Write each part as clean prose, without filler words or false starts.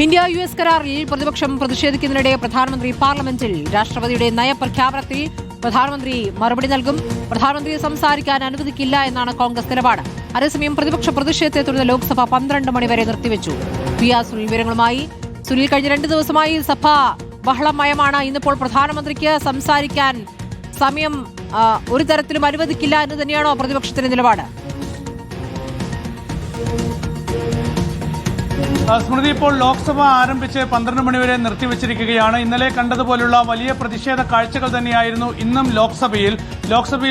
India US കരാറിൽ പ്രതിപക്ഷം പ്രതിഷേധിക്കുന്നതിനിടെ പ്രധാനമന്ത്രി പാർലമെന്റിൽ രാഷ്ട്രപതിയുടെ നയപ്രഖ്യാപനത്തിൽ പ്രധാനമന്ത്രി മറുപടി നൽകും. പ്രധാനമന്ത്രിയെ സംസാരിക്കാൻ അനുവദിക്കില്ല എന്നാണ് കോൺഗ്രസ് നിലപാട്. അതേസമയം പ്രതിപക്ഷ പ്രതിഷേധത്തെ തുടർന്ന് ലോക്സഭ 12 മണിവരെ നിർത്തിവെച്ചു. സുനിൽ വിവരങ്ങളുമായി. സുനിൽ, കഴിഞ്ഞ 2 ദിവസമായി സഭ ബഹളമയമാണ്. ഇന്നിപ്പോൾ പ്രധാനമന്ത്രിക്ക് സംസാരിക്കാൻ സമയം ഒരു തരത്തിലും അനുവദിക്കില്ല എന്ന് തന്നെയാണോ പ്രതിപക്ഷത്തിന്റെ നിലപാട്? സ്മൃതി, ഇപ്പോൾ ലോക്സഭ ആരംഭിച്ച് 12 മണിവരെ നിർത്തിവച്ചിരിക്കുകയാണ്. ഇന്നലെ കണ്ടതുപോലുള്ള വലിയ പ്രതിഷേധ കാഴ്ചകൾ തന്നെയായിരുന്നു ഇന്നും ലോക്സഭയിൽ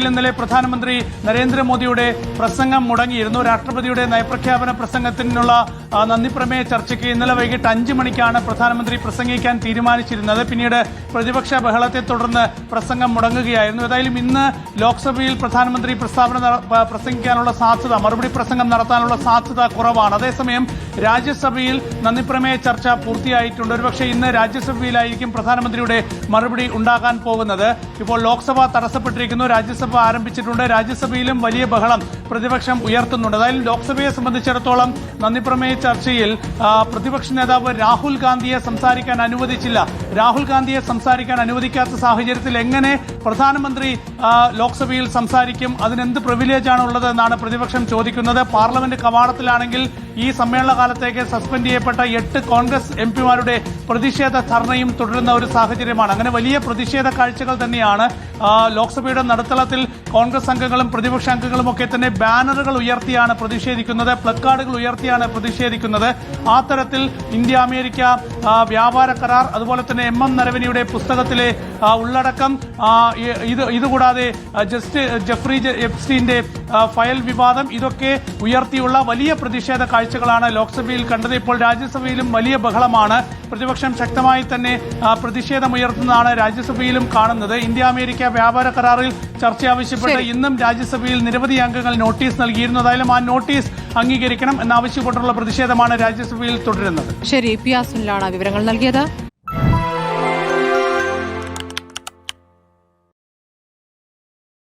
ഇന്നലെ പ്രധാനമന്ത്രി നരേന്ദ്രമോദിയുടെ പ്രസംഗം മുടങ്ങിയിരുന്നു. രാഷ്ട്രപതിയുടെ നയപ്രഖ്യാപന പ്രസംഗത്തിനുള്ള നന്ദിപ്രമേയ ചർച്ചയ്ക്ക് ഇന്നലെ വൈകിട്ട് 5 മണിക്കാണ് പ്രധാനമന്ത്രി പ്രസംഗിക്കാൻ തീരുമാനിച്ചിരുന്നത്. പിന്നീട് പ്രതിപക്ഷ ബഹളത്തെ തുടർന്ന് പ്രസംഗം മുടങ്ങുകയായിരുന്നു. ഏതായാലും ഇന്ന് ലോക്സഭയിൽ പ്രധാനമന്ത്രി പ്രസംഗിക്കാനുള്ള സാധ്യത, മറുപടി പ്രസംഗം നടത്താനുള്ള സാധ്യത കുറവാണ്. അതേസമയം രാജ്യസഭയിൽ നന്ദിപ്രമേയ ചർച്ച പൂർത്തിയായിട്ടുണ്ട്. ഒരുപക്ഷെ ഇന്ന് രാജ്യസഭയിലായിരിക്കും പ്രധാനമന്ത്രിയുടെ മറുപടി ഉണ്ടാകാൻ പോകുന്നത്. ഇപ്പോൾ ലോക്സഭ തടസ്സപ്പെട്ടിരിക്കുന്നു, രാജ്യസഭ ആരംഭിച്ചിട്ടുണ്ട്. രാജ്യസഭയിലും വലിയ ബഹളം പ്രതിപക്ഷം ഉയർത്തുന്നുണ്ട്. അതായത് ലോക്സഭയെ സംബന്ധിച്ചിടത്തോളം നന്ദിപ്രമേയ ചർച്ചയിൽ പ്രതിപക്ഷ നേതാവ് രാഹുൽ ഗാന്ധിയെ സംസാരിക്കാൻ അനുവദിച്ചില്ല. രാഹുൽ ഗാന്ധിയെ സംസാരിക്കാൻ അനുവദിക്കാത്ത സാഹചര്യത്തിൽ എങ്ങനെ പ്രധാനമന്ത്രി ലോക്സഭയിൽ സംസാരിക്കും? അതിനെന്ത് പ്രിവിലേജാണ് ഉള്ളത് എന്നാണ് പ്രതിപക്ഷം ചോദിക്കുന്നത്. പാർലമെന്റ് കവാടത്തിലാണെങ്കിൽ ഈ സമ്മേളന കാലത്തേക്ക് സസ്പെൻഡ് ചെയ്യപ്പെട്ട 8 കോൺഗ്രസ് എംപിമാരുടെ പ്രതിഷേധ ധർണയും തുടരുന്ന ഒരു സാഹചര്യമാണ്. അങ്ങനെ വലിയ പ്രതിഷേധ കാഴ്ചകൾ തന്നെയാണ്. ലോക്സഭയുടെ നടുത്തളത്തിൽ കോൺഗ്രസ് അംഗങ്ങളും പ്രതിപക്ഷ അംഗങ്ങളും ഒക്കെ തന്നെ ബാനറുകൾ ഉയർത്തിയാണ് പ്രതിഷേധിക്കുന്നത്, പ്ലക്കാർഡുകൾ ഉയർത്തിയാണ് പ്രതിഷേധിക്കുന്നത്. ആ തരത്തിൽ ഇന്ത്യ അമേരിക്ക വ്യാപാര കരാർ, അതുപോലെ തന്നെ MM നരവനെയുടെ പുസ്തകത്തിലെ ഉള്ളടക്കം, ഇതുകൂടാതെ ജെഫ്രി എപ്സ്റ്റീന്റെ ഫയൽ വിവാദം, ഇതൊക്കെ ഉയർത്തിയുള്ള വലിയ പ്രതിഷേധ കാഴ്ചകളാണ് ലോക്സഭയിൽ കണ്ടത്. ഇപ്പോൾ രാജ്യസഭയിലും വലിയ ബഹളമാണ്. പ്രതിപക്ഷം ശക്തമായി തന്നെ പ്രതിഷേധമുയർത്തുന്നതാണ് രാജ്യസഭയിലും കാണുന്നത്. ഇന്ത്യ അമേരിക്ക വ്യാപാര കരാറിൽ ചർച്ച ആവശ്യപ്പെട്ട് ഇന്നും രാജ്യസഭയിൽ നിരവധി അംഗങ്ങൾ നോട്ടീസ് നൽകിയിരുന്നു. ഏതായാലും ആ നോട്ടീസ് അംഗീകരിക്കണം എന്നാവശ്യപ്പെട്ടുള്ള പ്രതിഷേധമാണ് രാജ്യസഭയിൽ തുടരുന്നത്. ശരി, സുനിലാണ് വിവരങ്ങൾ നൽകിയത്.